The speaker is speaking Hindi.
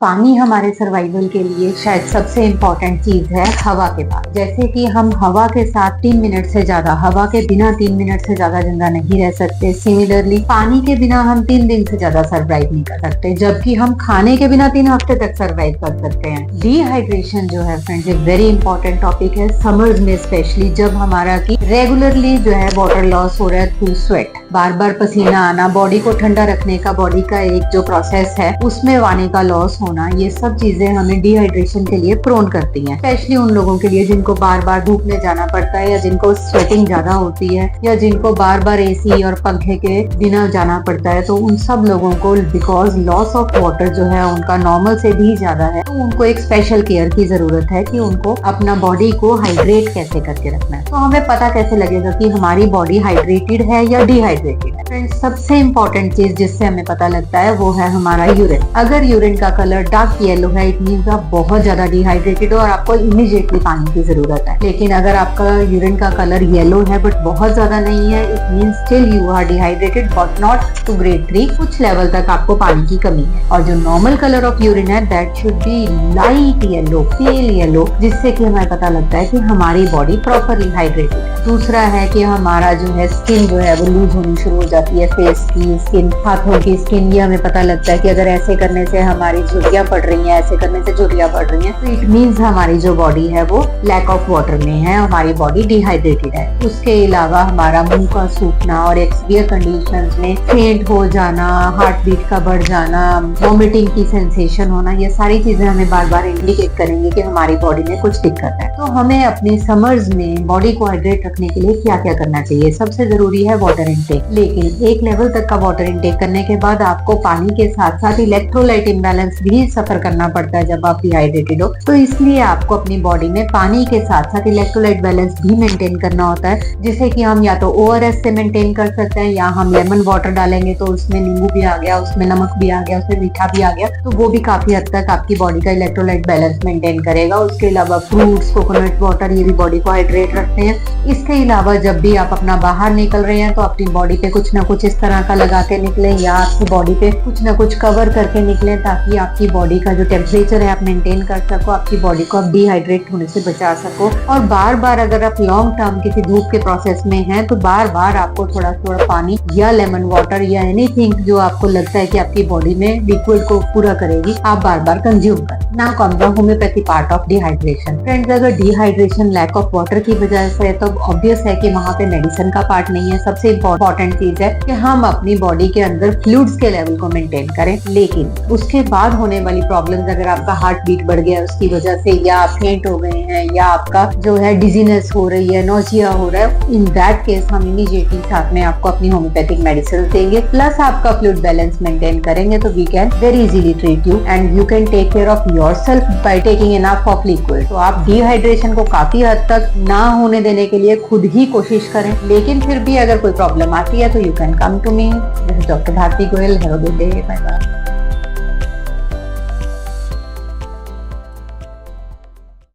पानी हमारे सर्वाइवल के लिए शायद सबसे इम्पोर्टेंट चीज है हवा के बाद। जैसे कि हम हवा के साथ 3 मिनट से ज्यादा, हवा के बिना 3 मिनट से ज्यादा जिंदा नहीं रह सकते। सिमिलरली पानी के बिना हम 3 दिन से ज्यादा सर्वाइव नहीं कर सकते, जबकि हम खाने के बिना 3 हफ्ते तक सर्वाइव कर सकते हैं। डिहाइड्रेशन जो है फ्रेंड्स, एक वेरी इंपॉर्टेंट टॉपिक है समर्स में, स्पेशली जब हमारा की रेगुलरली जो है वाटर लॉस हो रहा है थ्रू स्वेट, बार बार पसीना आना, बॉडी को ठंडा रखने का बॉडी का एक जो प्रोसेस है उसमें पानी का लॉस होना, ये सब चीजें हमें डिहाइड्रेशन के लिए प्रोन करती हैं। स्पेशली उन लोगों के लिए जिनको बार बार धूप में जाना पड़ता है, या जिनको स्वेटिंग ज्यादा होती है, या जिनको बार बार एसी और पंखे के बिना जाना पड़ता है। तो उन सब लोगों को बिकॉज लॉस ऑफ वाटर जो है उनका नॉर्मल से भी ज्यादा है, तो उनको एक स्पेशल केयर की जरूरत है कि उनको अपना बॉडी को हाइड्रेट कैसे करके रखना है। तो हमें पता कैसे लगेगा कि हमारी बॉडी हाइड्रेटेड है या डिहाइड्रेटेड है? फ्रेंड्स, सबसे इम्पोर्टेंट चीज जिससे हमें पता लगता है वो है हमारा यूरिन। अगर यूरिन का कलर डार्क येलो है, इट मींस आप बहुत ज्यादा डिहाइड्रेटेड हो और आपको इमीडिएटली पानी की जरूरत है। लेकिन अगर आपका यूरिन का कलर येलो है बट बहुत ज्यादा नहीं है, it means still you are dehydrated but not to grade 3, कुछ लेवल तक आपको पानी की कमी है। और जो नॉर्मल कलर ऑफ यूरिन है that should be light yellow, pale yellow, जिससे कि हमें पता लगता है कि हमारी बॉडी प्रॉपरली हाइड्रेटेड है। दूसरा है कि हमारा जो है स्किन जो है वो लूज होनी शुरू हो जाती है, फेस की स्किन, हाथों की स्किन, ये हमें पता लगता है कि अगर ऐसे करने से हमारी झुर्रियां पड़ रही हैं, ऐसे करने से झुर्रियां पड़ रही हैं, तो इट मींस हमारी जो बॉडी है वो लैक ऑफ वाटर में है, हमारी बॉडी डिहाइड्रेटेड है। उसके अलावा हमारा मुंह का सूखना और एक सीवियर कंडीशंस में फेंट हो जाना, हार्ट बीट का बढ़ जाना, वॉमिटिंग की सेंसेशन होना, ये सारी चीजें हमें बार बार इंडिकेट करेंगे कि हमारी बॉडी में कुछ दिक्कत है। तो हमें अपने समर्स में बॉडी को हाइड्रेट रखने के लिए क्या क्या करना चाहिए? सबसे जरूरी है वाटर इनटेक, लेकिन एक लेवल तक का वाटर इनटेक करने के बाद आपको पानी के साथ साथ इलेक्ट्रोलाइट इम्बैलेंस भी सफर करना पड़ता है जब आप डिहाइड्रेटेड हो। तो इसलिए आपको अपनी बॉडी में पानी के साथ साथ इलेक्ट्रोलाइट बैलेंस भी मेंटेन करना होता है, जिसे कि हम या तो ORS से मेंटेन कर सकते हैं, या हम लेमन वाटर डालेंगे तो उसमें नींबू भी आ गया, उसमें नमक भी आ गया, उसमें मीठा भी आ गया, तो वो भी काफी हद तक आपकी बॉडी का इलेक्ट्रोलाइट बैलेंस मेंटेन करेगा। उसके अलावा फ्रूट्स, कोकोनट वाटर, ये भी बॉडी को हाइड्रेट रखते हैं। इसके अलावा जब भी आप अपना बाहर निकल रहे हैं तो अपनी बॉडी पे कुछ ना कुछ इस तरह का लगा के निकले, या आपकी बॉडी पे कुछ ना कुछ कवर करके निकले, ताकि आपकी बॉडी का जो टेम्परेचर है आप मेंटेन कर सको, आपकी बॉडी को आप डिहाइड्रेट होने से बचा सको। और बार बार अगर आप लॉन्ग टर्म किसी धूप के प्रोसेस में हैं तो बार बार आपको थोड़ा थोड़ा पानी या लेमन वाटर या एनीथिंग जो आपको लगता है कि आपकी बॉडी में लिक्विड को पूरा करेगी, आप बार बार कंज्यूम करें। Now come the homeopathy part of dehydration. Friends, अगर डिहाइड्रेशन लैक ऑफ वाटर की वजह से, तो ऑब्वियस है कि वहाँ पे मेडिसिन का पार्ट नहीं है। सबसे इम्पोर्टेंट चीज है कि हम अपनी बॉडी के अंदर फ्लूइड्स के लेवल को मेंटेन करें। लेकिन उसके बाद होने वाली प्रॉब्लम्स, अगर आपका हार्ट बीट बढ़ गया उसकी वजह से, या आप फेंट हो गए हैं, या आपका जो है डिजीनेस हो रही है, नोजिया हो रहा है, इन दैट केस हम इमीडिएटली साथ में आपको अपनी होम्योपैथिक मेडिसिन देंगे, प्लस आपका फ्लूइड बैलेंस मेंटेन करेंगे, तो we can very easily treat you and you can take care of yourself by taking enough of liquid. तो आप डिहाइड्रेशन को काफी हद तक ना होने देने के लिए खुद ही कोशिश करें। लेकिन फिर भी अगर कोई प्रॉब्लम आती है तो you can come to me. This is doctor Bharti Goyal. Have a good day. Bye bye.